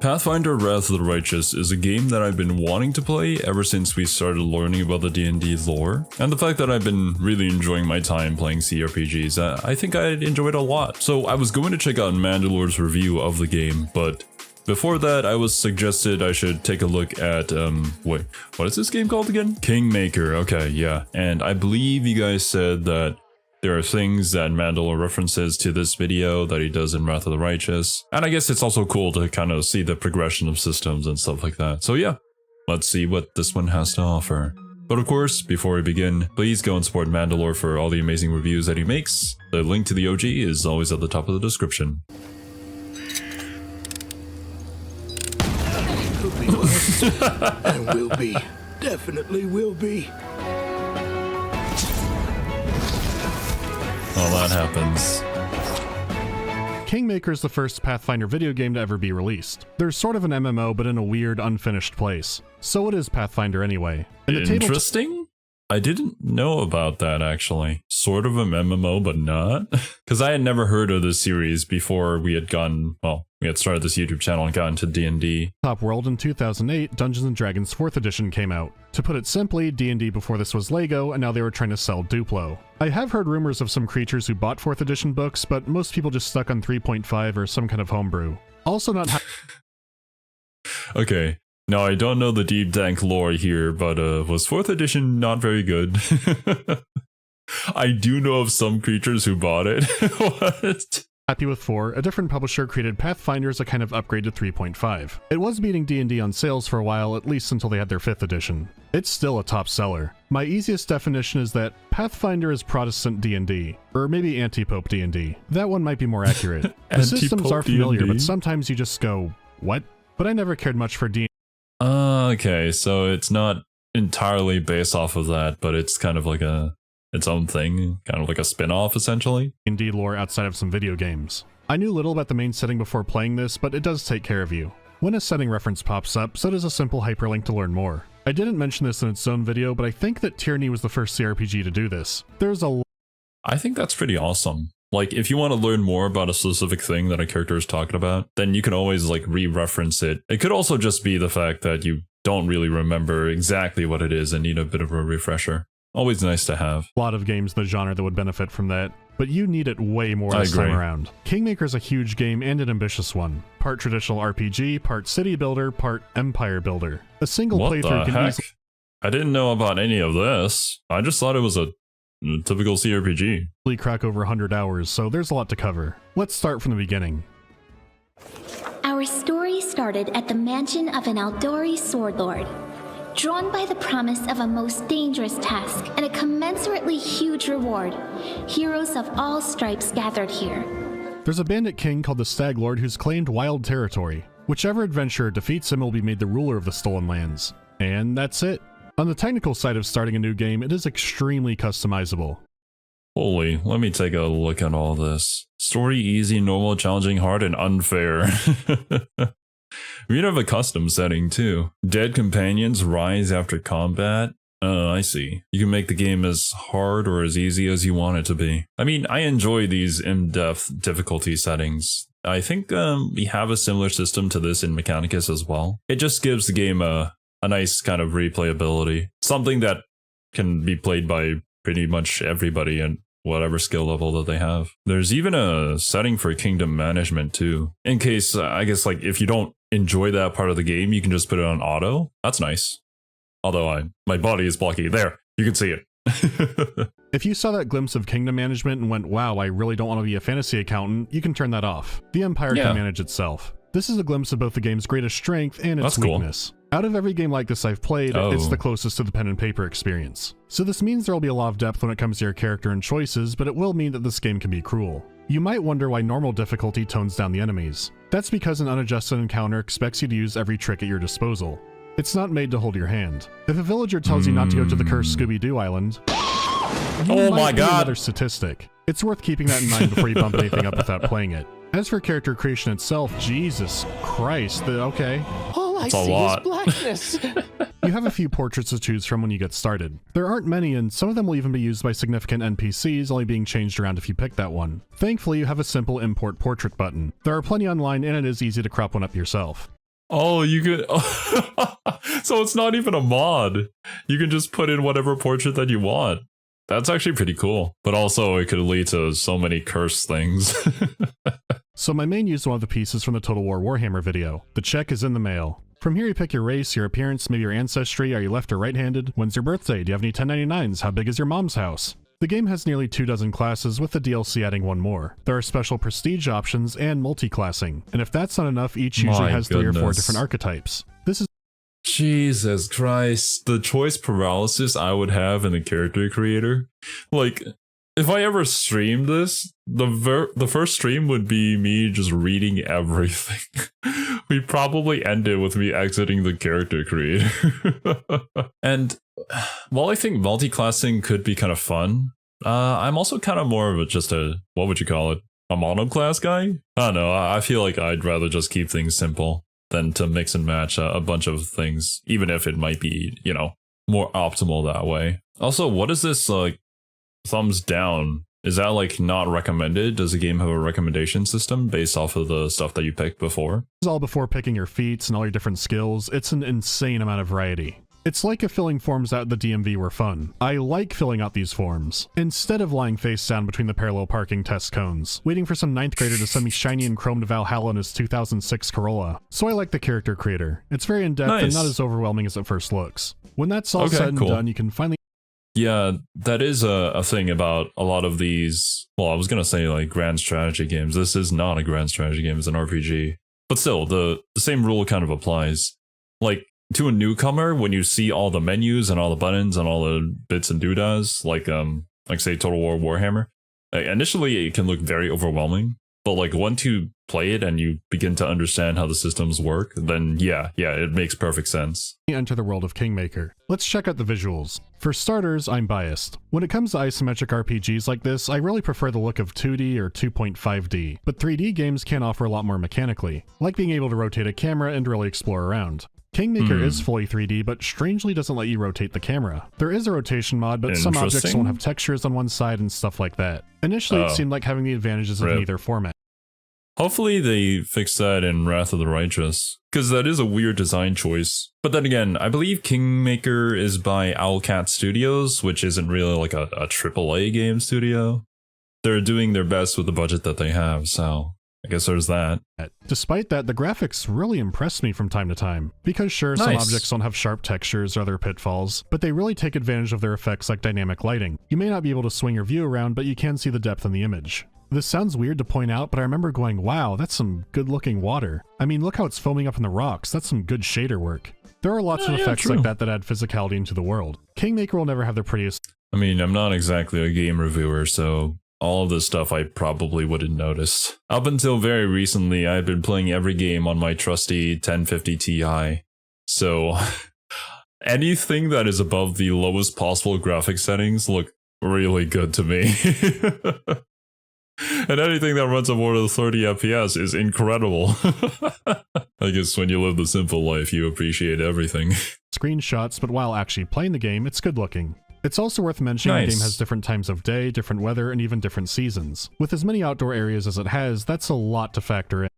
Pathfinder Wrath of the Righteous is a game that I've been wanting to play ever since we started learning about the D&D lore, and the fact that I've been really enjoying my time playing CRPGs, I think I'd enjoy it a lot. So I was going to check out Mandalore's review of the game, but before that I was suggested I should take a look at, wait, what is this game called again? Kingmaker, okay, yeah. And I believe you guys said that there are things that Mandalore references to this video that he does in Wrath of the Righteous. And I guess it's also cool to kind of see the progression of systems and stuff like that. So yeah, let's see what this one has to offer. But of course, before we begin, please go and support Mandalore for all the amazing reviews that he makes. The link to the OG is always at the top of the description. Could be worse. And will be. Definitely will be. Well, that happens. Kingmaker is the first Pathfinder video game to ever be released. There's sort of an MMO, but in a weird, unfinished place. So what is Pathfinder anyway? Interesting? I didn't know about that, actually. Sort of an MMO, but not. Because I had never heard of this series before we had started this YouTube channel and got into D&D. Top World in 2008, Dungeons & Dragons 4th edition came out. To put it simply, D&D before this was Lego, and now they were trying to sell Duplo. I have heard rumors of some creatures who bought 4th edition books, but most people just stuck on 3.5 or some kind of homebrew. Also not Okay. Now, I don't know the deep dank lore here, but was 4th edition not very good? I do know of some creatures who bought it. What? Happy with 4, a different publisher created Pathfinder as a kind of upgrade to 3.5. It was beating D&D on sales for a while, at least until they had their 5th edition. It's still a top seller. My easiest definition is that Pathfinder is Protestant D&D, or maybe anti-Pope D&D. That one might be more accurate. The systems are familiar, D&D? but sometimes you just go, what? But I never cared much for D&D. Okay, so it's not entirely based off of that, but it's kind of like its own thing, kind of like a spin-off, essentially. D&D lore outside of some video games. I knew little about the main setting before playing this, but it does take care of you. When a setting reference pops up, so does a simple hyperlink to learn more. I didn't mention this in its own video, but I think that Tyranny was the first CRPG to do this. I think that's pretty awesome. Like, if you want to learn more about a specific thing that a character is talking about, then you can always, like, re-reference it. It could also just be the fact that you don't really remember exactly what it is and need a bit of a refresher. Always nice to have. A lot of games in the genre that would benefit from that, but you need it way more this time around. Kingmaker is a huge game and an ambitious one. Part traditional RPG, part city builder, part empire builder. A single playthrough can easily... I didn't know about any of this. I just thought it was a typical CRPG. Crack over 100 hours, so there's a lot to cover. Let's start from the beginning. Our story started at the mansion of an Aldori sword lord. Drawn by the promise of a most dangerous task and a commensurately huge reward, heroes of all stripes gathered here. There's a bandit king called the Stag Lord who's claimed wild territory. Whichever adventurer defeats him will be made the ruler of the stolen lands. And that's it. On the technical side of starting a new game, it is extremely customizable. Holy, let me take a look at all this. Story easy, normal, challenging, hard, and unfair. We have a custom setting too. Dead companions rise after combat. I see. You can make the game as hard or as easy as you want it to be. I mean, I enjoy these in-depth difficulty settings. I think we have a similar system to this in Mechanicus as well. It just gives the game a nice kind of replayability. Something that can be played by pretty much everybody and whatever skill level that they have. There's even a setting for kingdom management too. In case, I guess, like, if you don't enjoy that part of the game, you can just put it on auto. That's nice. Although my body is blocky. There, you can see it. If you saw that glimpse of kingdom management and went, wow, I really don't want to be a fantasy accountant, you can turn that off. The Empire can manage itself. This is a glimpse of both the game's greatest strength and its weakness. Out of every game like this I've played, it's the closest to the pen and paper experience. So this means there will be a lot of depth when it comes to your character and choices, but it will mean that this game can be cruel. You might wonder why normal difficulty tones down the enemies. That's because an unadjusted encounter expects you to use every trick at your disposal. It's not made to hold your hand. If a villager tells you not to go to the cursed Scooby-Doo island, oh my god, another statistic. It's worth keeping that in mind before you bump anything up without playing it. As for character creation itself, Jesus Christ, okay. All I see is blackness. You have a few portraits to choose from when you get started. There aren't many, and some of them will even be used by significant NPCs, only being changed around if you pick that one. Thankfully, you have a simple import portrait button. There are plenty online, and it is easy to crop one up yourself. Oh, you could. So it's not even a mod. You can just put in whatever portrait that you want. That's actually pretty cool. But also, it could lead to so many cursed things. So my main used one of the pieces from the Total War Warhammer video. The check is in the mail. From here you pick your race, your appearance, maybe your ancestry, are you left or right-handed? When's your birthday? Do you have any 1099s? How big is your mom's house? The game has nearly 24 classes, with the DLC adding one more. There are special prestige options and multi-classing, and if that's not enough, each user has 3 or 4 different archetypes. This is Jesus Christ, the choice paralysis I would have in the character creator. Like, if I ever streamed this, the first stream would be me just reading everything. We'd probably end it with me exiting the character creator. And while I think multi-classing could be kind of fun, I'm also kind of more of just a, what would you call it? A monoclass guy? I don't know, I feel like I'd rather just keep things simple than to mix and match a bunch of things, even if it might be, you know, more optimal that way. Also, what is this, like, thumbs down? Is that like not recommended? Does the game have a recommendation system based off of the stuff that you picked before? This is all before picking your feats and all your different skills. It's an insane amount of variety. It's like if filling forms out in the DMV were fun. I like filling out these forms, instead of lying face down between the parallel parking test cones, waiting for some 9th grader to send me shiny and chromed Valhalla in his 2006 Corolla. So I like the character creator. It's very in-depth and not as overwhelming as it first looks. When that's all said and done, you can finally... Yeah, that is a thing about a lot of these, well, I was going to say like grand strategy games. This is not a grand strategy game, it's an RPG. But still, the same rule kind of applies. Like, to a newcomer, when you see all the menus and all the buttons and all the bits and doodads, like say Total War Warhammer, initially it can look very overwhelming. But like once you play it and you begin to understand how the systems work, then yeah, it makes perfect sense. Enter the world of Kingmaker. Let's check out the visuals. For starters, I'm biased. When it comes to isometric RPGs like this, I really prefer the look of 2D or 2.5D, but 3D games can offer a lot more mechanically, like being able to rotate a camera and really explore around. Kingmaker is fully 3D, but strangely doesn't let you rotate the camera. There is a rotation mod, but some objects won't have textures on one side and stuff like that. Initially, it seemed like having the advantages of neither format. Hopefully they fix that in Wrath of the Righteous, because that is a weird design choice. But then again, I believe Kingmaker is by Owlcat Studios, which isn't really like a AAA game studio. They're doing their best with the budget that they have, so I guess there's that. Despite that, the graphics really impressed me from time to time. Because sure, some objects don't have sharp textures or other pitfalls, but they really take advantage of their effects like dynamic lighting. You may not be able to swing your view around, but you can see the depth in the image. This sounds weird to point out, but I remember going, wow, that's some good-looking water. I mean, look how it's foaming up in the rocks. That's some good shader work. There are lots of effects like that add physicality into the world. Kingmaker will never have the prettiest... I mean, I'm not exactly a game reviewer, so all of this stuff I probably wouldn't notice. Up until very recently, I've been playing every game on my trusty 1050 Ti. So anything that is above the lowest possible graphic settings look really good to me. And anything that runs at more than 30 FPS is incredible. I guess when you live the simple life, you appreciate everything. Screenshots, but while actually playing the game, it's good looking. It's also worth mentioning the game has different times of day, different weather, and even different seasons. With as many outdoor areas as it has, that's a lot to factor in.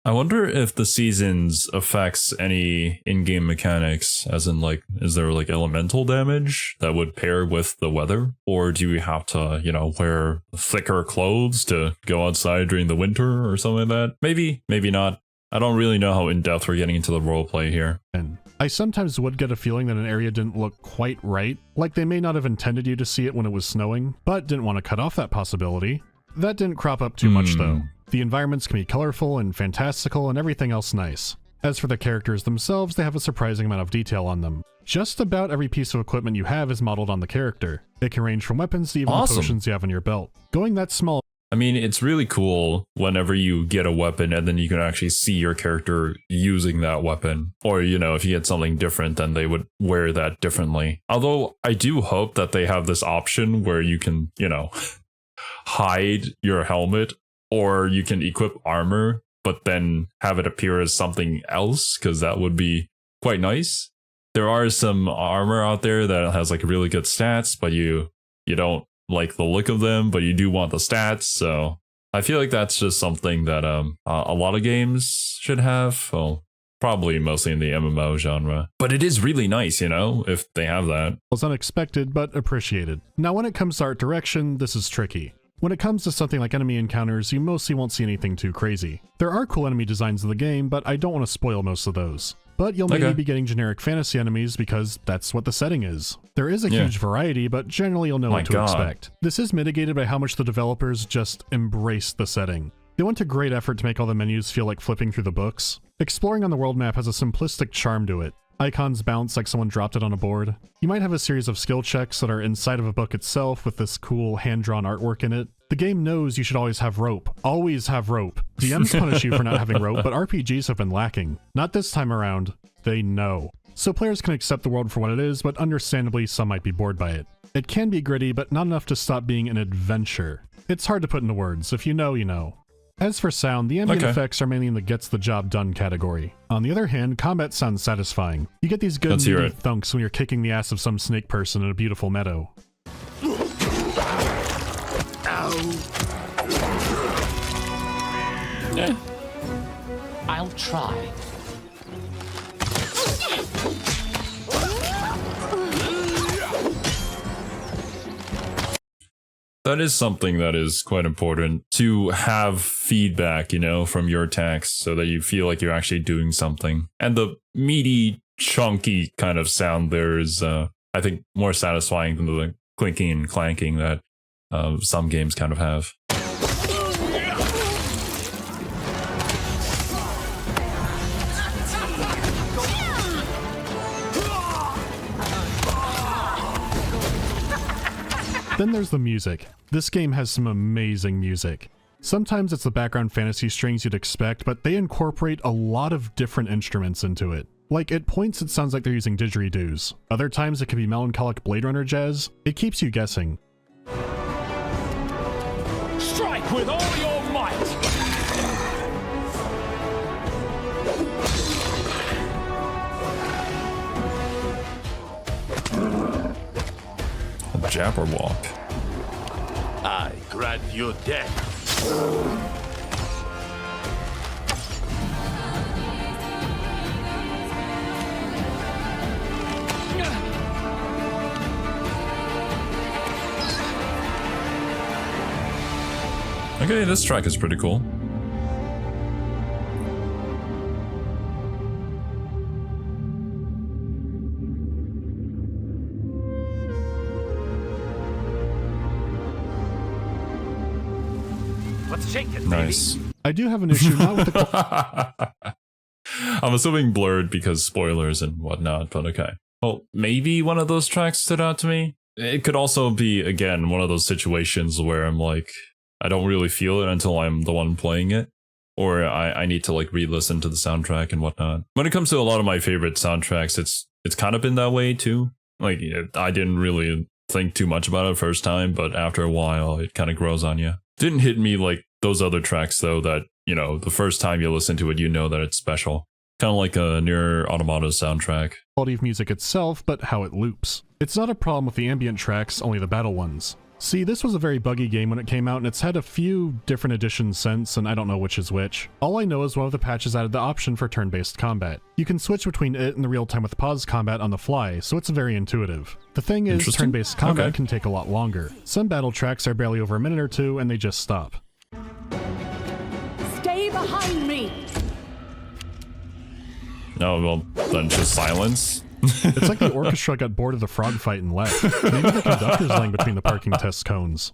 I wonder if the seasons affects any in-game mechanics, as in like, is there like elemental damage that would pair with the weather? Or do you have to, you know, wear thicker clothes to go outside during the winter or something like that? Maybe, maybe not. I don't really know how in-depth we're getting into the roleplay here. And I sometimes would get a feeling that an area didn't look quite right, like they may not have intended you to see it when it was snowing, but didn't want to cut off that possibility. That didn't crop up too much though. The environments can be colorful and fantastical and everything else nice. As for the characters themselves, they have a surprising amount of detail on them. Just about every piece of equipment you have is modeled on the character. It can range from weapons to even the potions you have on your belt. Going that small... I mean, it's really cool whenever you get a weapon and then you can actually see your character using that weapon. Or, you know, if you get something different, then they would wear that differently. Although, I do hope that they have this option where you can, you know, hide your helmet, or you can equip armor, but then have it appear as something else, because that would be quite nice. There are some armor out there that has like really good stats, but you don't like the look of them, but you do want the stats. So I feel like that's just something that a lot of games should have. Well, Probably mostly in the MMO genre. But it is really nice, you know, if they have that. It was unexpected, but appreciated. Now when it comes to art direction, this is tricky. When it comes to something like enemy encounters, you mostly won't see anything too crazy. There are cool enemy designs in the game, but I don't want to spoil most of those. But you'll maybe be getting generic fantasy enemies because that's what the setting is. There is a huge variety, but generally you'll know what to expect. This is mitigated by how much the developers just embrace the setting. They went to great effort to make all the menus feel like flipping through the books. Exploring on the world map has a simplistic charm to it. Icons bounce like someone dropped it on a board. You might have a series of skill checks that are inside of a book itself with this cool hand-drawn artwork in it. The game knows you should always have rope. Always have rope. DMs punish you for not having rope, but RPGs have been lacking. Not this time around. They know. So players can accept the world for what it is, but understandably some might be bored by it. It can be gritty, but not enough to stop being an adventure. It's hard to put into words. If you know, you know. As for sound, the ambient effects are mainly in the gets the job done category. On the other hand, combat sounds satisfying. You get these good meaty thunks when you're kicking the ass of some snake person in a beautiful meadow. I'll try. That is something that is quite important, to have feedback, you know, from your attacks so that you feel like you're actually doing something. And the meaty, chunky kind of sound there is, I think, more satisfying than the clinking and clanking that some games kind of have. Then there's the music. This game has some amazing music. Sometimes it's the background fantasy strings you'd expect, but they incorporate a lot of different instruments into it. Like, at points it sounds like they're using didgeridoos. Other times it can be melancholic Blade Runner jazz. It keeps you guessing. Strike with all your might! Jabberwock. I grant you death. Okay, this track is pretty cool. Nice. I do have an issue not with the I'm assuming blurred because spoilers and whatnot, but okay. Well, maybe one of those tracks stood out to me. It could also be, again, one of those situations where I'm like, I don't really feel it until I'm the one playing it. Or I need to like re-listen to the soundtrack and whatnot. When it comes to a lot of my favorite soundtracks, it's kind of been that way too. Like, I didn't really think too much about it first time, but after a while, it kind of grows on you. Didn't hit me like those other tracks though that, you know, the first time you listen to it, you know that it's special. Kind of like a Nier Automata soundtrack. Quality of music itself, but how it loops. It's not a problem with the ambient tracks, only the battle ones. See, this was a very buggy game when it came out, and it's had a few different editions since, and I don't know which is which. All I know is one of the patches added the option for turn-based combat. You can switch between it and the real-time with pause combat on the fly, so it's very intuitive. The thing is, turn-based combat can take a lot longer. Some battle tracks are barely over a minute or two, and they just stop. Stay behind me! No, well, then just silence. It's like the orchestra got bored of the frog fight and left. Maybe the conductor's laying between the parking test cones.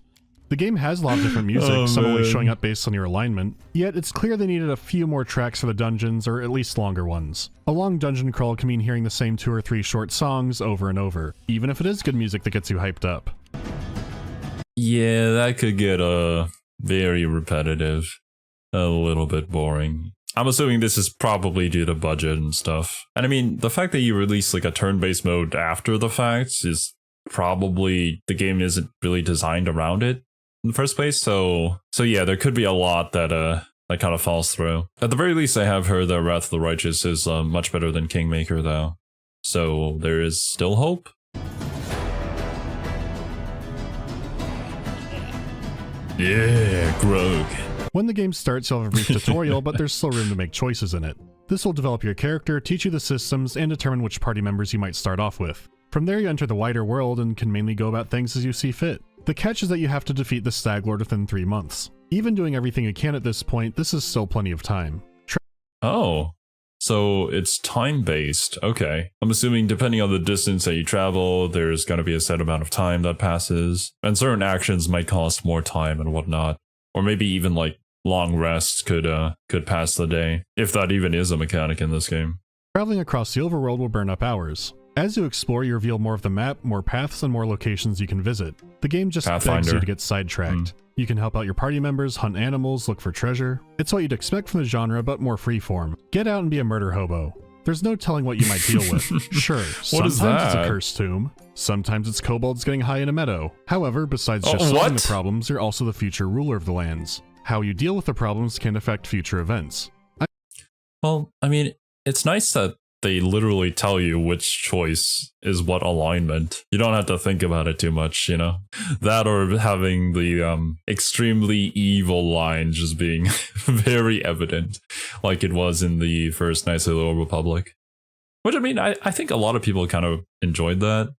The game has a lot of different music, some only showing up based on your alignment, yet it's clear they needed a few more tracks for the dungeons, or at least longer ones. A long dungeon crawl can mean hearing the same 2 or 3 short songs over and over, even if it is good music that gets you hyped up. Yeah, that could get very repetitive, a little bit boring. I'm assuming this is probably due to budget and stuff. And I mean, the fact that you release like a turn-based mode after the fact is probably the game isn't really designed around it in the first place. So yeah, there could be a lot that that kind of falls through. At the very least, I have heard that Wrath of the Righteous is much better than Kingmaker though. So there is still hope. Yeah, Grog. When the game starts, you'll have a brief tutorial, but there's still room to make choices in it. This will develop your character, teach you the systems, and determine which party members you might start off with. From there you enter the wider world and can mainly go about things as you see fit. The catch is that you have to defeat the Stag Lord within 3 months. Even doing everything you can at this point, this is still plenty of time. Oh, so it's time-based. Okay. I'm assuming depending on the distance that you travel, there's going to be a set amount of time that passes, and certain actions might cost more time and whatnot. Or maybe even like long rests could pass the day, if that even is a mechanic in this game. Traveling across the overworld will burn up hours. As you explore, you reveal more of the map, more paths, and more locations you can visit. The game just begs you to get sidetracked. You can help out your party members, hunt animals, look for treasure. It's what you'd expect from the genre, but more freeform. Get out and be a murder hobo. There's no telling what you might deal with. Sure, sometimes it's a cursed tomb. Sometimes it's kobolds getting high in a meadow. However, besides just solving the problems, you're also the future ruler of the lands. How you deal with the problems can affect future events. Well, I mean, it's nice that they literally tell you which choice is what alignment. You don't have to think about it too much, you know? That or having the extremely evil line just being very evident, like it was in the first Knights of the Old Republic. Which, I mean, I think a lot of people kind of enjoyed that,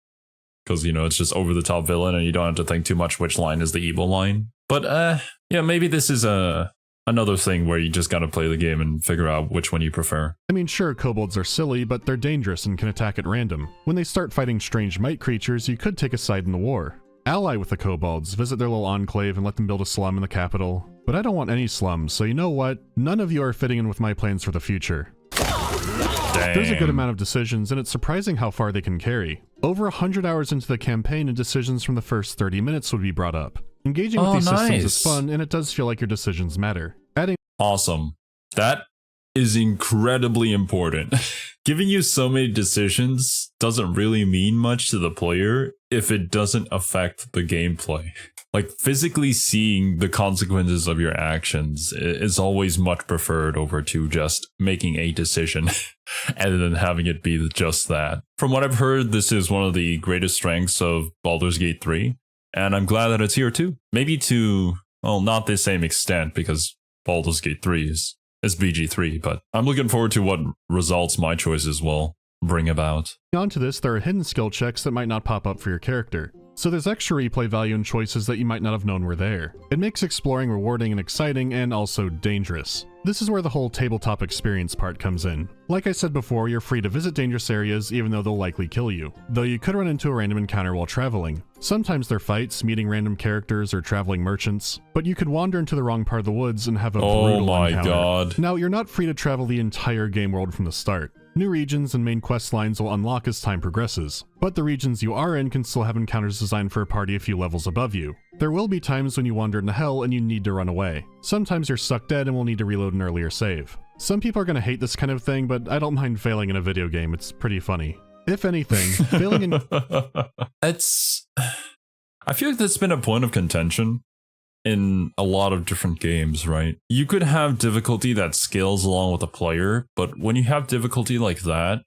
because, you know, it's just over-the-top villain and you don't have to think too much which line is the evil line. But, yeah, maybe this is another thing where you just gotta play the game and figure out which one you prefer. I mean, sure, kobolds are silly, but they're dangerous and can attack at random. When they start fighting strange mite creatures, you could take a side in the war. Ally with the kobolds, visit their little enclave and let them build a slum in the capital. But I don't want any slums, so you know what? None of you are fitting in with my plans for the future. Damn. There's a good amount of decisions, and it's surprising how far they can carry. Over 100 hours into the campaign, and decisions from the first 30 minutes would be brought up. Engaging with these systems is fun, and it does feel like your decisions matter. Awesome. That is incredibly important. Giving you so many decisions doesn't really mean much to the player if it doesn't affect the gameplay. Like, physically seeing the consequences of your actions is always much preferred over to just making a decision and then having it be just that. From what I've heard, this is one of the greatest strengths of Baldur's Gate 3, and I'm glad that it's here too. Maybe to, well, not the same extent, because Baldur's Gate 3 is BG3, but I'm looking forward to what results my choices will bring about. On to this, there are hidden skill checks that might not pop up for your character. So there's extra replay value in choices that you might not have known were there. It makes exploring rewarding and exciting, and also dangerous. This is where the whole tabletop experience part comes in. Like I said before, you're free to visit dangerous areas even though they'll likely kill you, though you could run into a random encounter while traveling. Sometimes they're fights, meeting random characters, or traveling merchants, but you could wander into the wrong part of the woods and have a brutal encounter. God. Now, you're not free to travel the entire game world from the start. New regions and main quest lines will unlock as time progresses, but the regions you are in can still have encounters designed for a party a few levels above you. There will be times when you wander into hell and you need to run away. Sometimes you're stuck dead and will need to reload an earlier save. Some people are going to hate this kind of thing, but I don't mind failing in a video game, it's pretty funny. If anything, failing in... I feel like that's been a point of contention in a lot of different games, right? You could have difficulty that scales along with the player, but when you have difficulty like that,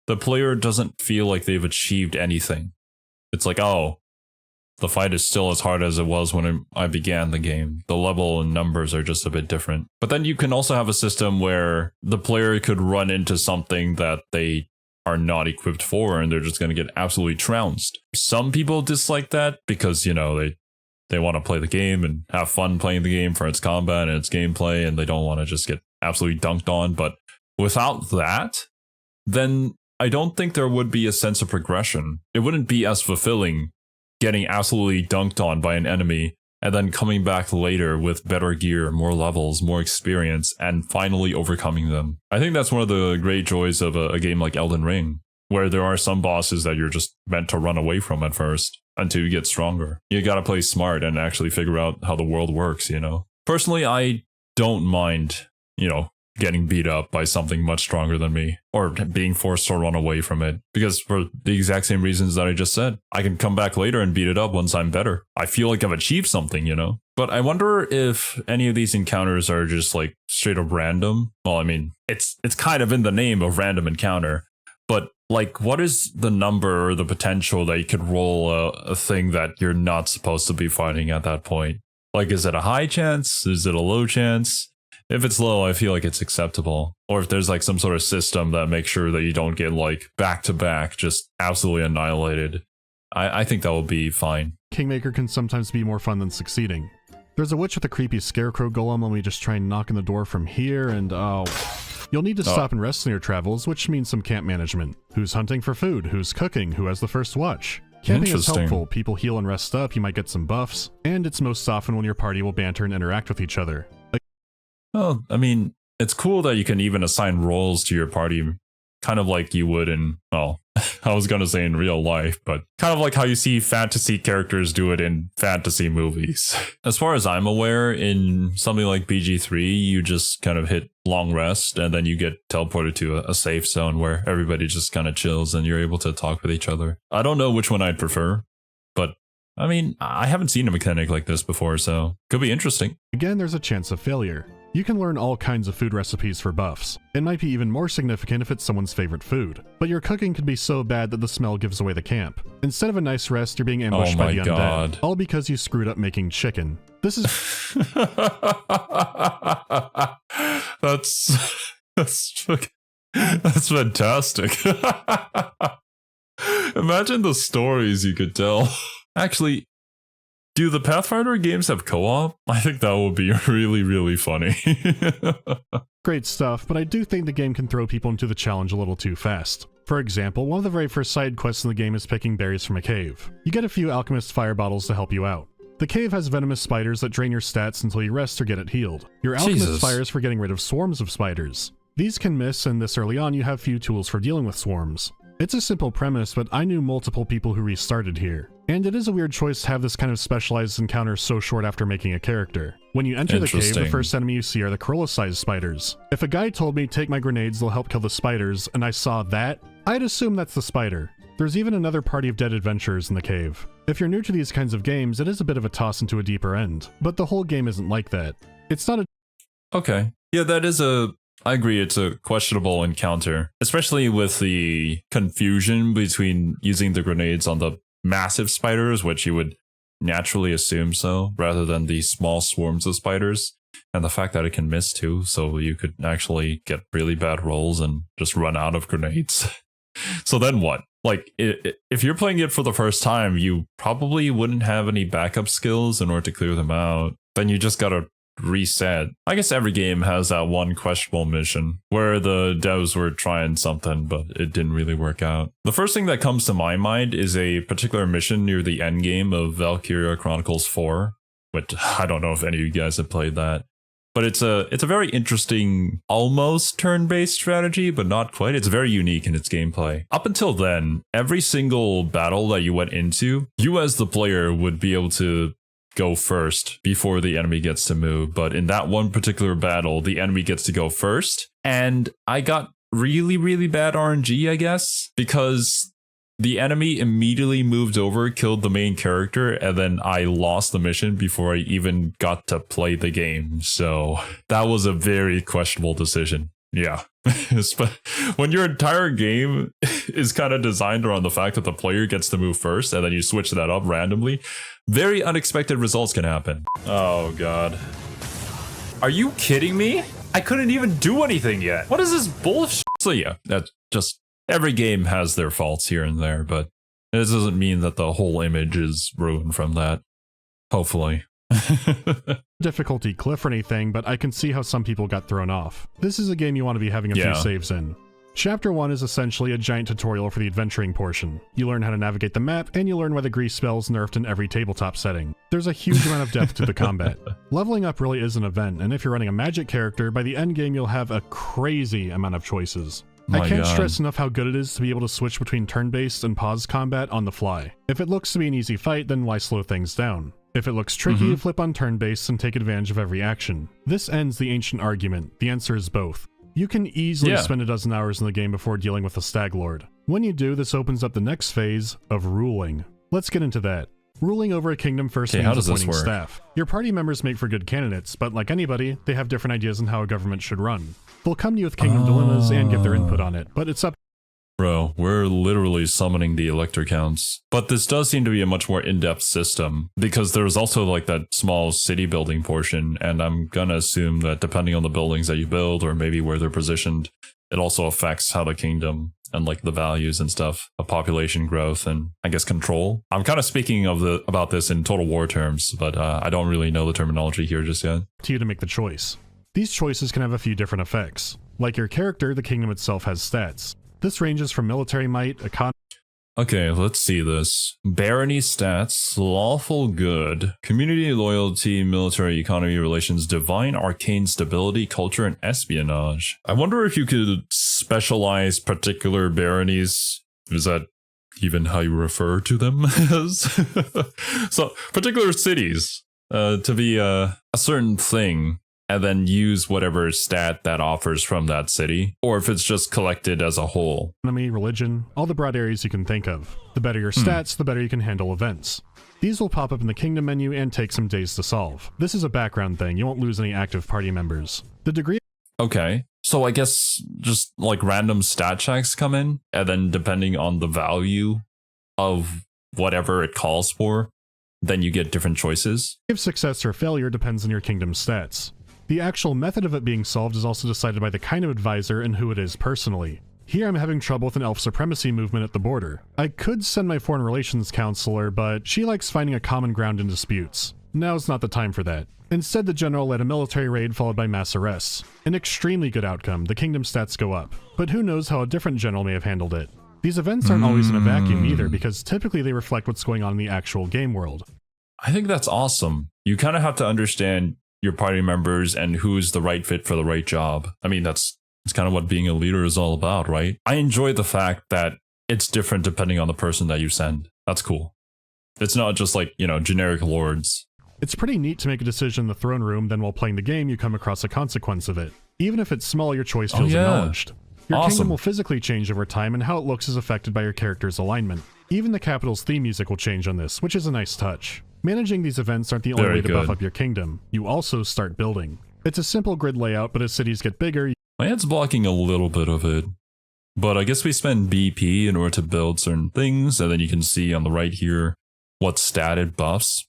the player doesn't feel like they've achieved anything. It's like, oh, the fight is still as hard as it was when I began the game. The level and numbers are just a bit different. But then you can also have a system where the player could run into something that they are not equipped for and they're just going to get absolutely trounced. Some people dislike that because, you know, they want to play the game and have fun playing the game for its combat and its gameplay, and they don't want to just get absolutely dunked on. But without that, then I don't think there would be a sense of progression. It wouldn't be as fulfilling getting absolutely dunked on by an enemy and then coming back later with better gear, more levels, more experience, and finally overcoming them. I think that's one of the great joys of a game like Elden Ring, where there are some bosses that you're just meant to run away from at first until you get stronger. You gotta play smart and actually figure out how the world works, you know? Personally, I don't mind, you know, getting beat up by something much stronger than me, or being forced to run away from it, because for the exact same reasons that I just said, I can come back later and beat it up once I'm better. I feel like I've achieved something, you know? But I wonder if any of these encounters are just like straight up random. Well, I mean, it's kind of in the name of random encounter, but like, what is the number or the potential that you could roll a thing that you're not supposed to be fighting at that point? Like, is it a high chance? Is it a low chance? If it's low, I feel like it's acceptable. Or if there's like some sort of system that makes sure that you don't get like back to back, just absolutely annihilated, I think that will be fine. Kingmaker can sometimes be more fun than succeeding. There's a witch with a creepy scarecrow golem. Let me just try and knock on the door from here, and oh. You'll need to stop and rest on your travels, which means some camp management. Who's hunting for food? Who's cooking? Who has the first watch? Camping is helpful. People heal and rest up, you might get some buffs, and it's most often when your party will banter and interact with each other. Well, I mean, it's cool that you can even assign roles to your party, kind of like you would in, well, I was going to say in real life, but kind of like how you see fantasy characters do it in fantasy movies. As far as I'm aware, in something like BG3, you just kind of hit long rest and then you get teleported to a safe zone where everybody just kind of chills and you're able to talk with each other. I don't know which one I'd prefer, but I mean, I haven't seen a mechanic like this before, so could be interesting. Again, there's a chance of failure. You can learn all kinds of food recipes for buffs. It might be even more significant if it's someone's favorite food. But your cooking could be so bad that the smell gives away the camp. Instead of a nice rest, you're being ambushed by the undead. All because you screwed up making chicken. This is... That's fantastic. Imagine the stories you could tell. Actually, do the Pathfinder games have co-op? I think that would be really, really funny. Great stuff, but I do think the game can throw people into the challenge a little too fast. For example, one of the very first side quests in the game is picking berries from a cave. You get a few alchemist fire bottles to help you out. The cave has venomous spiders that drain your stats until you rest or get it healed. Your alchemist fire is for getting rid of swarms of spiders. These can miss, and this early on you have few tools for dealing with swarms. It's a simple premise, but I knew multiple people who restarted here. And it is a weird choice to have this kind of specialized encounter so short after making a character. When you enter the cave, the first enemy you see are the Corolla-sized spiders. If a guy told me, take my grenades, they'll help kill the spiders, and I saw that, I'd assume that's the spider. There's even another party of dead adventurers in the cave. If you're new to these kinds of games, it is a bit of a toss into a deeper end, but the whole game isn't like that. It's not a... Okay. Yeah, that is I agree, it's a questionable encounter, especially with the confusion between using the grenades on the massive spiders, which you would naturally assume so, rather than the small swarms of spiders, and the fact that it can miss too, so you could actually get really bad rolls and just run out of grenades. So then what? Like, if you're playing it for the first time, you probably wouldn't have any backup skills in order to clear them out. Then you just gotta reset. I guess every game has that one questionable mission where the devs were trying something, but it didn't really work out. The first thing that comes to my mind is a particular mission near the end game of Valkyria Chronicles 4, which I don't know if any of you guys have played that. But it's a very interesting, almost turn-based strategy, but not quite. It's very unique in its gameplay. Up until then, every single battle that you went into, you as the player would be able to go first before the enemy gets to move. But in that one particular battle, the enemy gets to go first. And I got really, really bad RNG, I guess, because the enemy immediately moved over, killed the main character, and then I lost the mission before I even got to play the game. So that was a very questionable decision. Yeah. When your entire game is kind of designed around the fact that the player gets to move first, and then you switch that up randomly, very unexpected results can happen. Oh, God. Are you kidding me? I couldn't even do anything yet. What is this bullshit? So yeah, that's just... Every game has their faults here and there, but it doesn't mean that the whole image is ruined from that. Hopefully. Difficulty cliff or anything, but I can see how some people got thrown off. This is a game you want to be having a few saves in. Chapter 1 is essentially a giant tutorial for the adventuring portion. You learn how to navigate the map, and you learn why the grease spell's nerfed in every tabletop setting. There's a huge amount of depth to the combat. Leveling up really is an event, and if you're running a magic character, by the end game you'll have a crazy amount of choices. I can't stress enough how good it is to be able to switch between turn-based and pause combat on the fly. If it looks to be an easy fight, then why slow things down? If it looks tricky, flip on turn-based and take advantage of every action. This ends the ancient argument. The answer is both. You can easily spend a dozen hours in the game before dealing with the Stag Lord. When you do, this opens up the next phase of ruling. Let's get into that. Ruling over a kingdom first means appointing staff. Your party members make for good candidates, but like anybody, they have different ideas on how a government should run. They'll come to you with kingdom dilemmas and give their input on it, but it's up Bro, we're literally summoning the elector counts. But this does seem to be a much more in-depth system, because there's also like that small city building portion, and I'm gonna assume that depending on the buildings that you build, or maybe where they're positioned, it also affects how the kingdom and like the values and stuff of population growth and I guess control. I'm kind of speaking about this in Total War terms, but I don't really know the terminology here just yet. To you to make the choice. These choices can have a few different effects. Like your character, the kingdom itself has stats. This ranges from military might, economy. Okay, let's see this. Barony stats, lawful good, community loyalty, military economy relations, divine arcane stability, culture, and espionage. I wonder if you could specialize particular baronies. Is that even how you refer to them as? So, particular cities to be a certain thing, and then use whatever stat that offers from that city, or if it's just collected as a whole. Economy, religion, all the broad areas you can think of. The better your stats, the better you can handle events. These will pop up in the kingdom menu and take some days to solve. This is a background thing, you won't lose any active party members. The degree. Okay, so I guess just like random stat checks come in, and then depending on the value of whatever it calls for, then you get different choices. If success or failure depends on your kingdom's stats. The actual method of it being solved is also decided by the kind of advisor and who it is personally. Here I'm having trouble with an elf supremacy movement at the border. I could send my foreign relations counselor, but she likes finding a common ground in disputes. Now's not the time for that. Instead, the general led a military raid followed by mass arrests. An extremely good outcome, the kingdom stats go up. But who knows how a different general may have handled it. These events aren't always in a vacuum either, because typically they reflect what's going on in the actual game world. I think that's awesome. You kind of have to understand your party members and who's the right fit for the right job. I mean, it's kind of what being a leader is all about, right? I enjoy the fact that it's different depending on the person that you send. That's cool. It's not just like, you know, generic lords. It's pretty neat to make a decision in the throne room, then while playing the game you come across a consequence of it. Even if it's small, your choice feels acknowledged. Your kingdom will physically change over time, and how it looks is affected by your character's alignment. Even the capital's theme music will change on this, which is a nice touch. Managing these events aren't the only way to buff up your kingdom. You also start building. It's a simple grid layout, but as cities get bigger... My head's blocking a little bit of it. But I guess we spend BP in order to build certain things, and then you can see on the right here what statted buffs.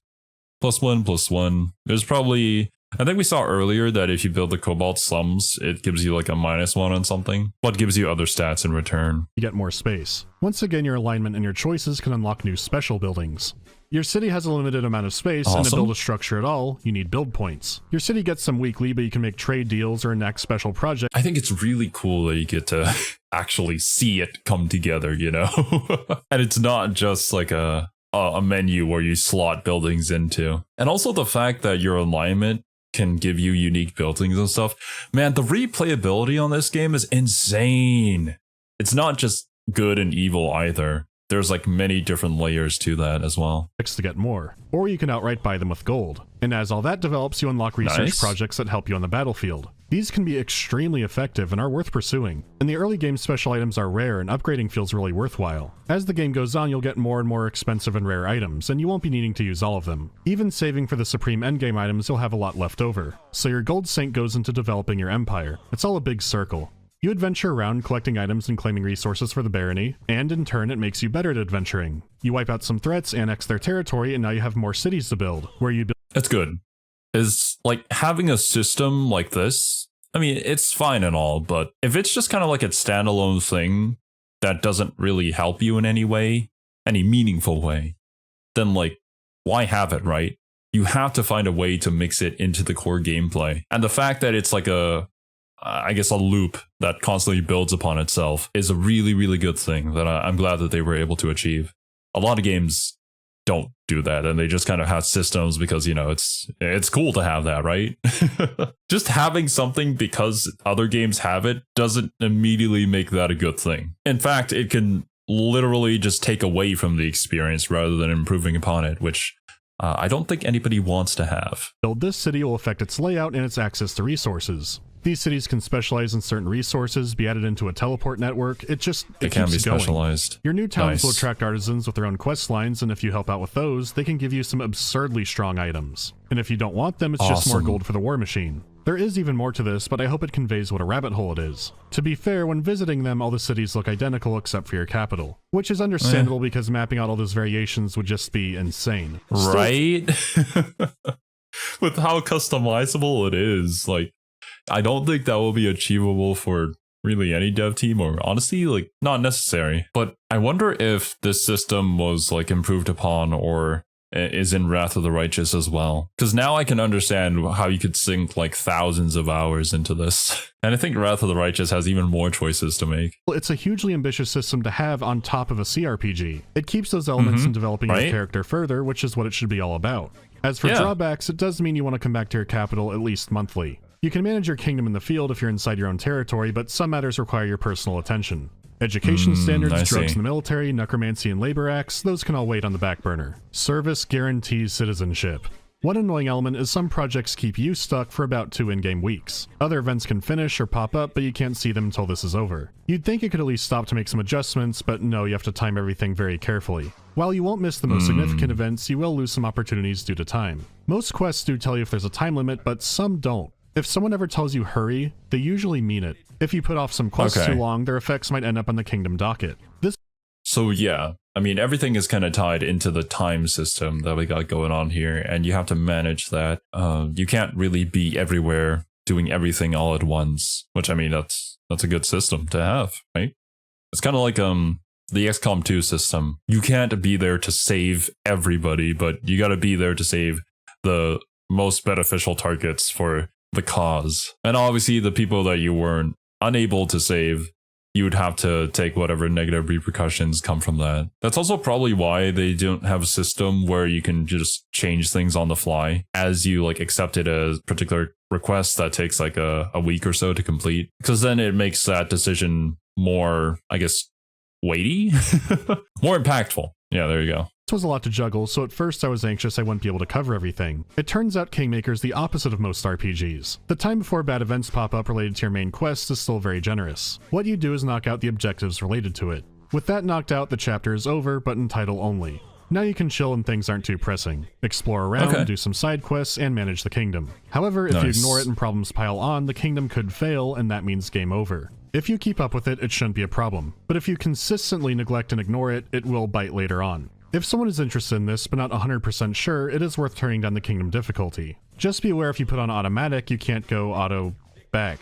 +1, +1. There's probably... I think we saw earlier that if you build the Cobalt Slums, it gives you like a -1 on something, but gives you other stats in return. You get more space. Once again, your alignment and your choices can unlock new special buildings. Your city has a limited amount of space, and to build a structure at all, you need build points. Your city gets some weekly, but you can make trade deals or enact special projects. I think it's really cool that you get to actually see it come together, you know? And it's not just like a menu where you slot buildings into. And also the fact that your alignment can give you unique buildings and stuff. Man, the replayability on this game is insane. It's not just good and evil either. There's like many different layers to that as well. To get more, or you can outright buy them with gold. And as all that develops, you unlock research projects that help you on the battlefield. These can be extremely effective and are worth pursuing. In the early game, special items are rare and upgrading feels really worthwhile. As the game goes on, you'll get more and more expensive and rare items, and you won't be needing to use all of them. Even saving for the supreme endgame items, you'll have a lot left over. So your gold sink goes into developing your empire. It's all a big circle. You adventure around collecting items and claiming resources for the barony, and in turn it makes you better at adventuring. You wipe out some threats, annex their territory, and now you have more cities to build, where you build. That's good. Is like having a system like this, I mean, it's fine and all, but if it's just kind of like a standalone thing that doesn't really help you in any way, any meaningful way, then like, why have it, right? You have to find a way to mix it into the core gameplay. And the fact that it's like I guess a loop that constantly builds upon itself is a really, really good thing that I'm glad that they were able to achieve. A lot of games don't do that, and they just kind of have systems because, you know, it's cool to have that, right? Just having something because other games have it doesn't immediately make that a good thing. In fact, it can literally just take away from the experience rather than improving upon it, which I don't think anybody wants to have. Build this city will affect its layout and its access to resources. These cities can specialize in certain resources, be added into a teleport network. It can be keeps going. specialized. Your new towns will Nice. attract artisans with their own quest lines, and if you help out with those, they can give you some absurdly strong items. And if you don't want them, it's just more Awesome. gold for the war machine. There is even more to this, but I hope it conveys what a rabbit hole it is. To be fair, when visiting them, all the cities look identical except for your capital, which is understandable because mapping out all those variations would just be insane. Still, Right? With how customizable it is, like, I don't think that will be achievable for really any dev team, or honestly, like, not necessary. But I wonder if this system was like improved upon or is in Wrath of the Righteous as well. Because now I can understand how you could sink like thousands of hours into this. And I think Wrath of the Righteous has even more choices to make. it's a hugely ambitious system to have on top of a CRPG. It keeps those elements in developing your Right? character further, which is what it should be all about. As for drawbacks, it does mean you want to come back to your capital at least monthly. You can manage your kingdom in the field if you're inside your own territory, but some matters require your personal attention. Education I standards, drugs see. in the military, necromancy and labor acts, those can all wait on the back burner. Service guarantees citizenship. One annoying element is some projects keep you stuck for about 2 in-game weeks. Other events can finish or pop up, but you can't see them until this is over. You'd think it could at least stop to make some adjustments, but no, you have to time everything very carefully. While you won't miss the most significant events, you will lose some opportunities due to time. Most quests do tell you if there's a time limit, but some don't. If someone ever tells you hurry, they usually mean it. If you put off some quests Okay. too long, their effects might end up on the kingdom docket. This So yeah, I mean, everything is kind of tied into the time system that we got going on here, and you have to manage that. You can't really be everywhere doing everything all at once, which, I mean, that's a good system to have, right? It's kind of like the XCOM 2 system. You can't be there to save everybody, but you got to be there to save the most beneficial targets for the cause. And obviously the people that you weren't unable to save, you would have to take whatever negative repercussions come from that. That's also probably why they don't have a system where you can just change things on the fly as you like accepted a particular request that takes like a week or so to complete. Because then it makes that decision more, I guess, weighty, more impactful. Yeah, there you go. was a lot to juggle, so at first I was anxious I wouldn't be able to cover everything. It turns out Kingmaker is the opposite of most RPGs. The time before bad events pop up related to your main quest is still very generous. What you do is knock out the objectives related to it. With that knocked out, the chapter is over, but in title only. Now you can chill and things aren't too pressing. Explore around, do some side quests, and manage the kingdom. However, if you ignore it and problems pile on, the kingdom could fail, and that means game over. If you keep up with it, it shouldn't be a problem. But if you consistently neglect and ignore it, it will bite later on. If someone is interested in this but not 100% sure, it is worth turning down the kingdom difficulty. Just be aware if you put on automatic, you can't go auto backtick?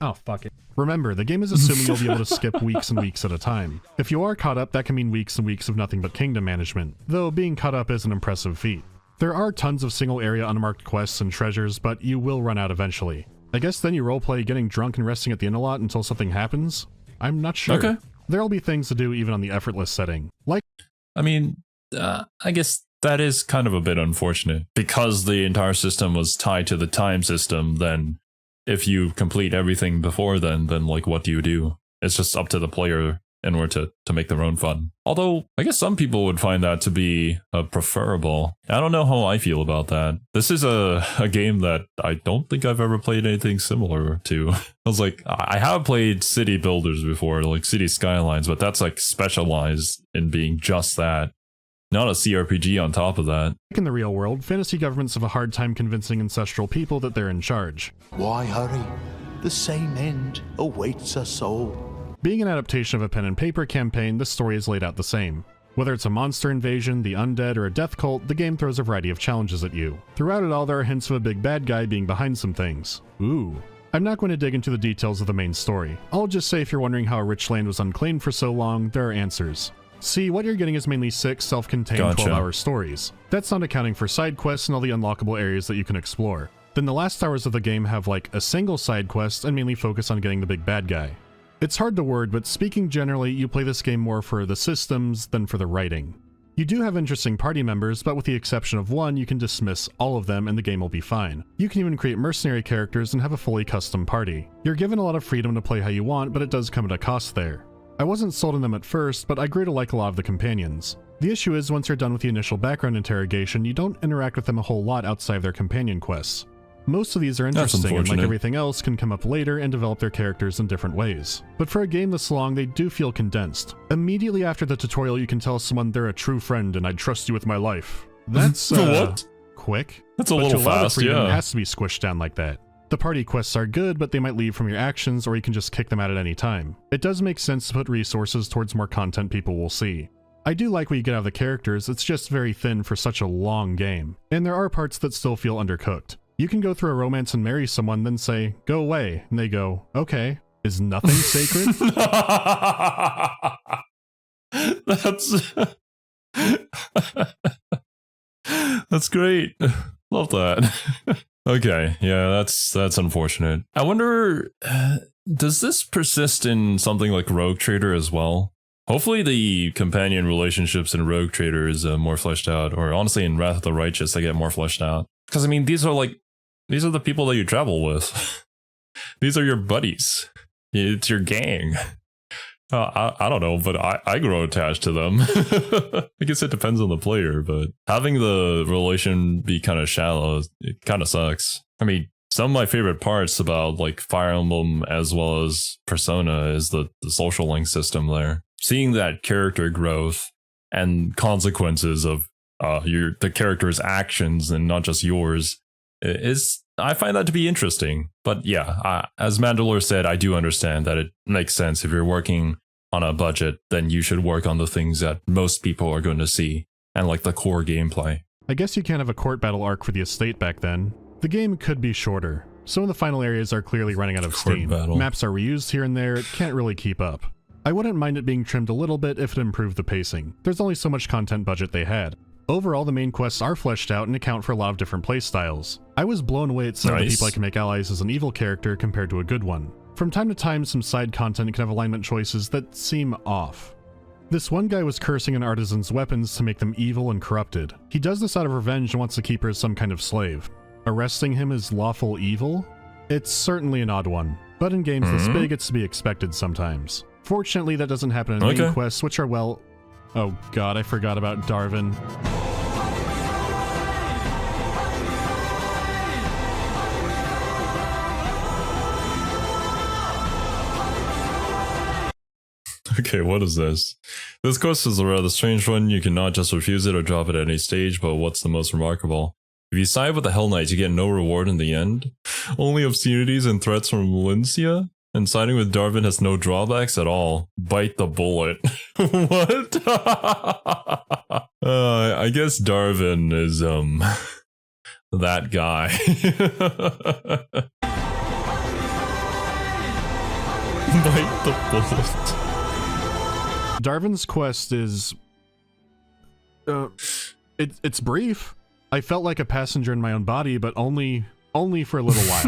Oh, fuck it. Remember, the game is assuming you'll be able to skip weeks and weeks at a time. If you are caught up, that can mean weeks and weeks of nothing but kingdom management, though being caught up is an impressive feat. There are tons of single area unmarked quests and treasures, but you will run out eventually. I guess then you roleplay getting drunk and resting at the inn a lot until something happens? I'm not sure. Okay. There'll be things to do even on the effortless setting. Like, I mean, I guess that is kind of a bit unfortunate. Because the entire system was tied to the time system, then if you complete everything before then like what do you do? It's just up to the player in order to make their own fun. Although, I guess some people would find that to be preferable. I don't know how I feel about that. This is a game that I don't think I've ever played anything similar to. I was like, I have played city builders before, like City Skylines, but that's like specialized in being just that. Not a CRPG on top of that. in the real world, fantasy governments have a hard time convincing ancestral people that they're in charge. Why hurry? The same end awaits us all. Being an adaptation of a pen and paper campaign, this story is laid out the same. Whether it's a monster invasion, the undead, or a death cult, the game throws a variety of challenges at you. Throughout it all, there are hints of a big bad guy being behind some things. Ooh. I'm not going to dig into the details of the main story. I'll just say if you're wondering how a rich land was unclaimed for so long, there are answers. See, what you're getting is mainly 6 self-contained 12-hour stories. That's not accounting for side quests and all the unlockable areas that you can explore. Then the last hours of the game have like a single side quest and mainly focus on getting the big bad guy. It's hard to word, but speaking generally, you play this game more for the systems than for the writing. You do have interesting party members, but with the exception of one, you can dismiss all of them and the game will be fine. You can even create mercenary characters and have a fully custom party. You're given a lot of freedom to play how you want, but it does come at a cost there. I wasn't sold on them at first, but I grew to like a lot of the companions. The issue is once you're done with the initial background interrogation, you don't interact with them a whole lot outside of their companion quests. Most of these are interesting and, like everything else, can come up later and develop their characters in different ways. But for a game this long, they do feel condensed. Immediately after the tutorial, you can tell someone they're a true friend and I'd trust you with my life. That's what? Quick. That's a little fast, yeah. It has to be squished down like that. The party quests are good, but they might leave from your actions, or you can just kick them out at any time. It does make sense to put resources towards more content people will see. I do like what you get out of the characters, it's just very thin for such a long game. And there are parts that still feel undercooked. You can go through a romance and marry someone, then say, go away, and they go, okay. Is nothing sacred? That's great. Love that. Okay, yeah, that's unfortunate. I wonder, does this persist in something like Rogue Trader as well? Hopefully the companion relationships in Rogue Trader is more fleshed out, or honestly in Wrath of the Righteous they get more fleshed out. Because I mean, these are the people that you travel with. These are your buddies. It's your gang. I don't know, but I grow attached to them. I guess it depends on the player, but having the relation be kind of shallow, it kind of sucks. I mean, some of my favorite parts about like Fire Emblem as well as Persona is the social link system there. Seeing that character growth and consequences of the character's actions and not just yours I find that to be interesting. But yeah, as Mandalore said, I do understand that it makes sense. If you're working on a budget, then you should work on the things that most people are going to see and like the core gameplay. I guess you can't have a court battle arc for the estate back then. The game could be shorter. Some of the final areas are clearly running out of steam. Maps are reused here and there, it can't really keep up. I wouldn't mind it being trimmed a little bit if it improved the pacing. There's only so much content budget they had. Overall, the main quests are fleshed out and account for a lot of different playstyles. I was blown away at some of the people I can make allies as an evil character compared to a good one. From time to time, some side content can have alignment choices that seem off. This one guy was cursing an artisan's weapons to make them evil and corrupted. He does this out of revenge and wants to keep her as some kind of slave. Arresting him is lawful evil? It's certainly an odd one, but in games this big, it's to be expected sometimes. Fortunately, that doesn't happen in main quests, which are, well... Oh god, I forgot about Darvin. Okay, what is this? This quest is a rather strange one. You cannot just refuse it or drop it at any stage, but what's the most remarkable? If you side with the Hell Knights, you get no reward in the end. Only obscenities and threats from Valencia? And siding with Darvin has no drawbacks at all. Bite the bullet. What? I guess Darvin is, that guy. Bite the bullet. Darvin's quest is... it's brief. I felt like a passenger in my own body, but only for a little while.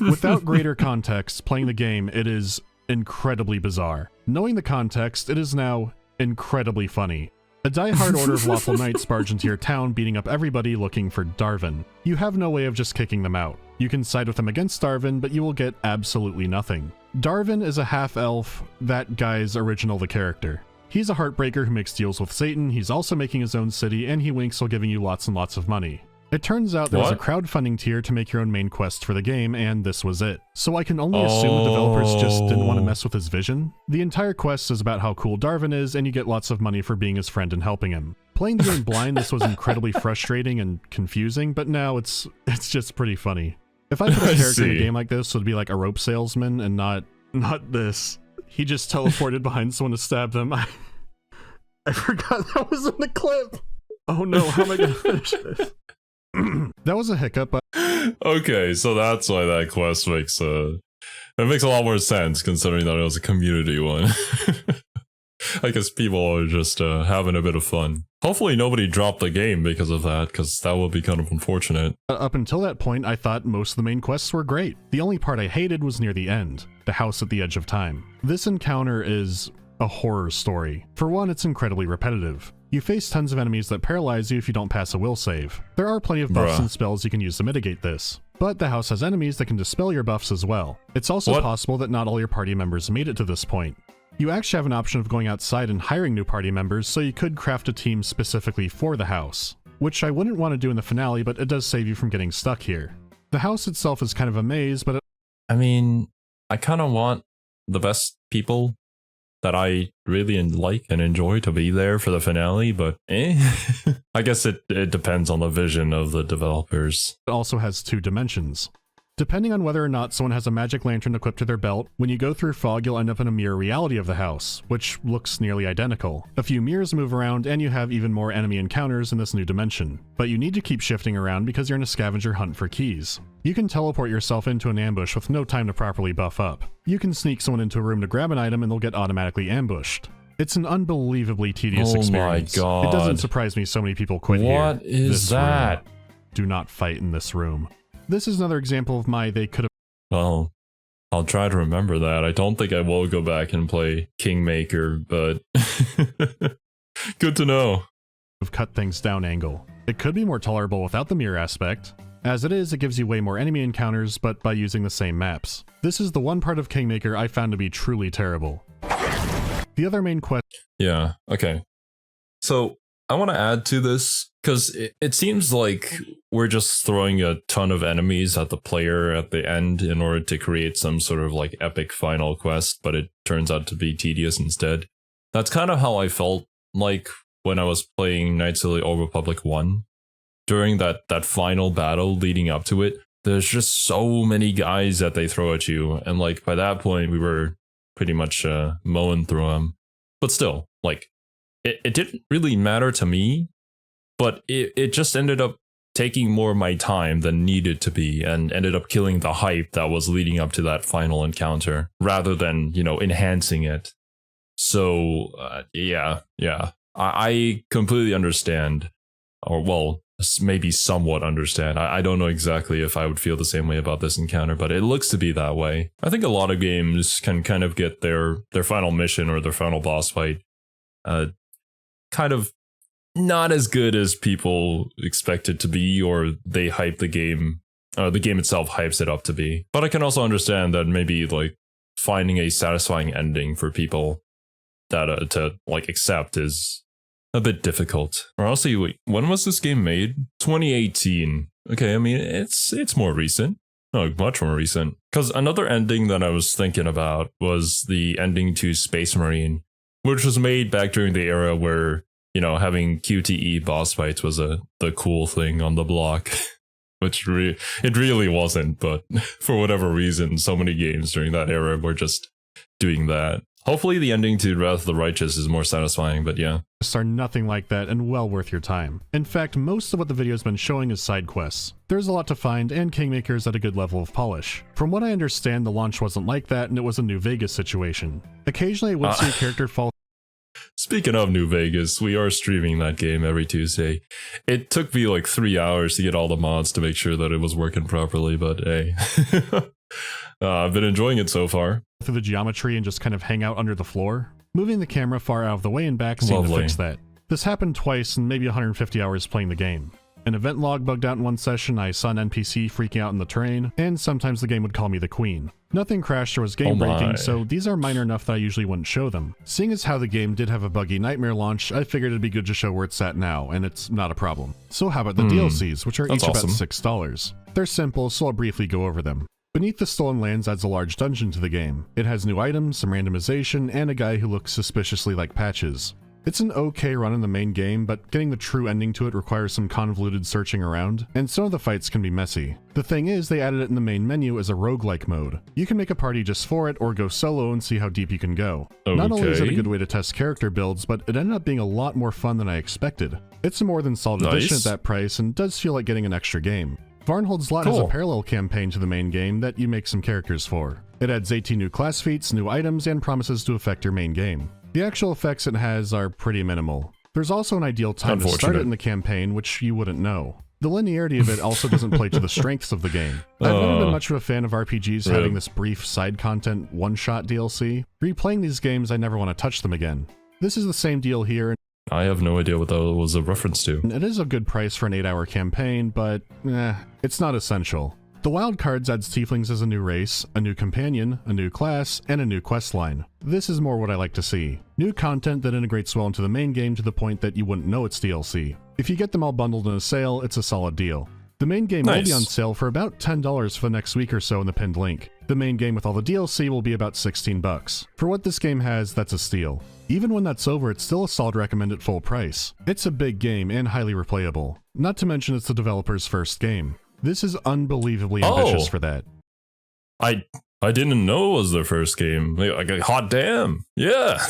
Without greater context, playing the game, it is incredibly bizarre. Knowing the context, it is now incredibly funny. A die-hard order of lawful knights barge into your town, beating up everybody looking for Darvin. You have no way of just kicking them out. You can side with them against Darvin, but you will get absolutely nothing. Darvin is a half-elf, that guy's original the character. He's a heartbreaker who makes deals with Satan, he's also making his own city, and he winks while giving you lots and lots of money. It turns out there was a crowdfunding tier to make your own main quest for the game, and this was it. So I can only assume the developers just didn't want to mess with his vision. The entire quest is about how cool Darvin is, and you get lots of money for being his friend and helping him. Playing the game blind, this was incredibly frustrating and confusing, but now it's just pretty funny. If I put a character in a game like this, it would be like a rope salesman and not this. He just teleported behind someone to stab them. I forgot that was in the clip. Oh no, how am I gonna finish this? That was a hiccup. Okay, so that's why that quest makes it makes a lot more sense considering that it was a community one. I guess people are just having a bit of fun. Hopefully nobody dropped the game because of that, because that would be kind of unfortunate. Up until that point, I thought most of the main quests were great. The only part I hated was near the end, the house at the edge of time. This encounter is a horror story. For one, it's incredibly repetitive. You face tons of enemies that paralyze you if you don't pass a will save. There are plenty of buffs and spells you can use to mitigate this, but the house has enemies that can dispel your buffs as well. It's also possible that not all your party members made it to this point. You actually have an option of going outside and hiring new party members, so you could craft a team specifically for the house, which I wouldn't want to do in the finale, but it does save you from getting stuck here. The house itself is kind of a maze, but I mean, I kind of want the best people that I really like and enjoy to be there for the finale, but I guess it depends on the vision of the developers. it also has 2 dimensions. Depending on whether or not someone has a magic lantern equipped to their belt, when you go through fog you'll end up in a mirror reality of the house, which looks nearly identical. A few mirrors move around and you have even more enemy encounters in this new dimension. But you need to keep shifting around because you're in a scavenger hunt for keys. You can teleport yourself into an ambush with no time to properly buff up. You can sneak someone into a room to grab an item and they'll get automatically ambushed. It's an unbelievably tedious experience. Oh my god. It doesn't surprise me so many people quit here. What is that? Room. Do not fight in this room. This is another example of my they could have. Well, I'll try to remember that. I don't think I will go back and play Kingmaker, but good to know. Cut things down angle. It could be more tolerable without the mirror aspect. As it is, it gives you way more enemy encounters, but by using the same maps. This is the one part of Kingmaker I found to be truly terrible. The other main quest. Yeah, okay. So I want to add to this, because it seems like we're just throwing a ton of enemies at the player at the end in order to create some sort of like epic final quest, but it turns out to be tedious instead. That's kind of how I felt like when I was playing Knights of the Old Republic 1. During that final battle leading up to it, there's just so many guys that they throw at you, and like by that point we were pretty much mowing through them. But still, like, it didn't really matter to me, but it just ended up taking more of my time than needed to be, and ended up killing the hype that was leading up to that final encounter, rather than, you know, enhancing it. So, yeah. I completely understand, or well, maybe somewhat understand. I don't know exactly if I would feel the same way about this encounter, but it looks to be that way. I think a lot of games can kind of get their final mission or their final boss fight kind of not as good as people expect it to be, or they hype the game, or the game itself hypes it up to be. But I can also understand that maybe like finding a satisfying ending for people that to like accept is a bit difficult. Or honestly, wait, when was this game made? 2018. Okay, I mean, it's more recent. No, much more recent. Because another ending that I was thinking about was the ending to Space Marine, which was made back during the era where, you know, having QTE boss fights was the cool thing on the block. Which it really wasn't, but for whatever reason, so many games during that era were just doing that. Hopefully the ending to Wrath of the Righteous is more satisfying, but yeah. Are nothing like that and well worth your time. In fact, most of what the video's been showing is side quests. There's a lot to find, and Kingmaker's at a good level of polish. From what I understand, the launch wasn't like that, and it was a New Vegas situation. Occasionally, I would see a character fall. Speaking of New Vegas, we are streaming that game every Tuesday. It took me like 3 hours to get all the mods to make sure that it was working properly, but hey. I've been enjoying it so far. Through the geometry and just kind of hang out under the floor. Moving the camera far out of the way and back seemed to fix that. This happened twice in maybe 150 hours playing the game. An event log bugged out in one session, I saw an NPC freaking out in the terrain, and sometimes the game would call me the queen. Nothing crashed or was game breaking, so these are minor enough that I usually wouldn't show them. Seeing as how the game did have a buggy nightmare launch, I figured it'd be good to show where it's at now, and it's not a problem. So how about the DLCs, which are each about $6. They're simple, so I'll briefly go over them. Beneath the Stolen Lands adds a large dungeon to the game. It has new items, some randomization, and a guy who looks suspiciously like Patches. It's an okay run in the main game, but getting the true ending to it requires some convoluted searching around, and some of the fights can be messy. The thing is, they added it in the main menu as a roguelike mode. You can make a party just for it, or go solo and see how deep you can go. Okay. Not only is it a good way to test character builds, but it ended up being a lot more fun than I expected. It's a more than solid addition at that price, and does feel like getting an extra game. Varnhold's Lot has a parallel campaign to the main game that you make some characters for. It adds 18 new class feats, new items, and promises to affect your main game. The actual effects it has are pretty minimal. There's also an ideal time to start it in the campaign, which you wouldn't know. The linearity of it also doesn't play to the strengths of the game. I've never been much of a fan of RPGs having this brief side content one-shot DLC. Replaying these games, I never want to touch them again. This is the same deal here. I have no idea what that was a reference to. It is a good price for an 8-hour campaign, but it's not essential. The Wild Cards adds tieflings as a new race, a new companion, a new class, and a new quest line. This is more what I like to see. New content that integrates well into the main game to the point that you wouldn't know it's DLC. If you get them all bundled in a sale, it's a solid deal. The main game will be on sale for about $10 for the next week or so in the pinned link. The main game with all the DLC will be about $16. For what this game has, that's a steal. Even when that's over, it's still a solid recommend at full price. It's a big game and highly replayable. Not to mention it's the developer's first game. This is unbelievably ambitious for that. I didn't know it was their first game. Like, hot damn. Yeah.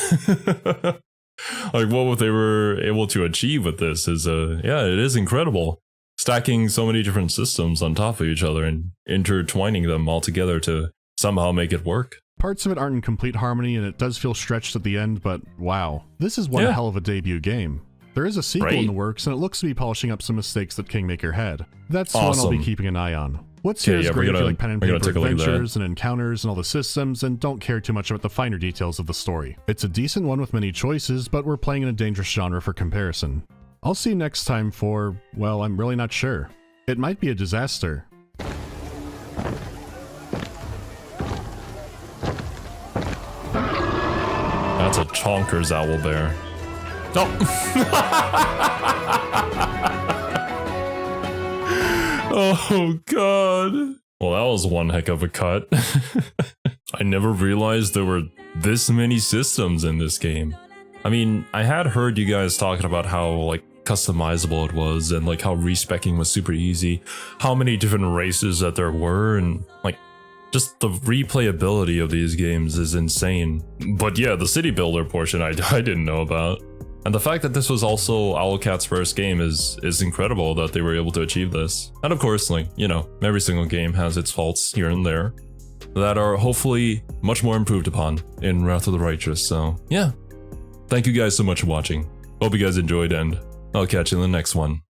Like what they were able to achieve with this is, yeah, it is incredible. Stacking so many different systems on top of each other and intertwining them all together to somehow make it work. Parts of it aren't in complete harmony and it does feel stretched at the end, but wow, this is one hell of a debut game. There is a sequel in the works and it looks to be polishing up some mistakes that Kingmaker had. That's one I'll be keeping an eye on. What's here is great if you like pen and paper adventures and encounters and all the systems and don't care too much about the finer details of the story. It's a decent one with many choices, but we're playing in a dangerous genre for comparison. I'll see you next time for, well, I'm really not sure. It might be a disaster. That's a chonkers owlbear. Oh! Oh god. Well, that was one heck of a cut. I never realized there were this many systems in this game. I mean, I had heard you guys talking about how, like, customizable it was and, like, how respecking was super easy, how many different races that there were, and, like, just the replayability of these games is insane. But yeah, the city builder portion I didn't know about. And the fact that this was also Owlcat's first game is incredible that they were able to achieve this. And of course, like, you know, every single game has its faults here and there that are hopefully much more improved upon in Wrath of the Righteous. So yeah, thank you guys so much for watching. Hope you guys enjoyed and I'll catch you in the next one.